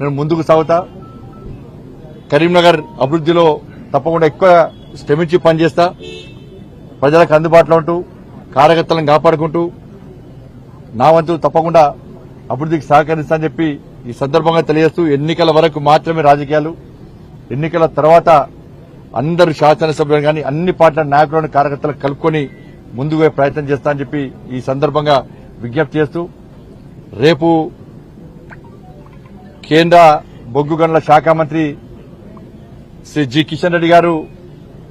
నేను ముందుకు సాగుతా. కరీంనగర్ అభివృద్దిలో తప్పకుండా ఎక్కువ శ్రమించి పనిచేస్తా. ప్రజలకు అందుబాటులో ఉంటూ కార్యకర్తలను కాపాడుకుంటూ నా వంతు తప్పకుండా అభివృద్దికి సహకరిస్తానని చెప్పి ఈ సందర్భంగా తెలియజేస్తూ, ఎన్నికల వరకు మాత్రమే రాజకీయాలు, ఎన్నికల తర్వాత అందరూ శాసనసభ్యులు కానీ అన్ని పార్టీల నాయకులను కార్యకర్తలకు కలుపుకొని ముందుకు ప్రయత్నం చేస్తానని చెప్పి ఈ సందర్భంగా విజ్ఞప్తి చేస్తూ, రేపు కేంద్ర బొగ్గు గనుల శాఖ మంత్రి శ్రీ జి కిషన్ రెడ్డి గారు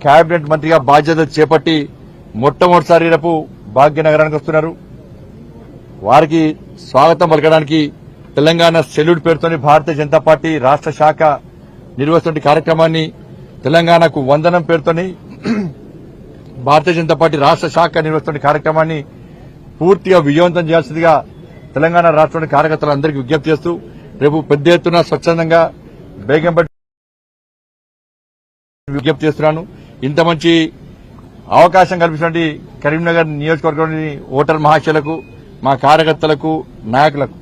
కేబినెట్ మంత్రిగా బాధ్యత చేపట్టి మొట్టమొదటిసారి రేపు భాగ్యనగరానికి వస్తున్నారు. వారికి స్వాగతం పలకడానికి తెలంగాణ సెల్యూట్ పేరుతోని భారతీయ జనతా పార్టీ రాష్ట్ర శాఖ నిర్వహిస్తున్న కార్యక్రమాన్ని, తెలంగాణకు వందనం పేరుతోని భారతీయ జనతా పార్టీ రాష్ట్ర శాఖ నిర్వహిస్తున్న కార్యక్రమాన్ని పూర్తిగా విజయవంతం చేయాల్సిందిగా తెలంగాణ రాష్ట్రంలోని కార్యకర్తలందరికీ విజ్ఞప్తి చేస్తూ, రేపు పెద్ద ఎత్తున స్వచ్ఛందంగా బేగంపేట విజ్ఞప్తి చేస్తున్నాను. ఇంత మంచి అవకాశం కల్పించినటువంటి కరీంనగర్ నియోజకవర్గంలోని ఓటర్ మహాశయులకు, మా కార్యకర్తలకు, నాయకులకు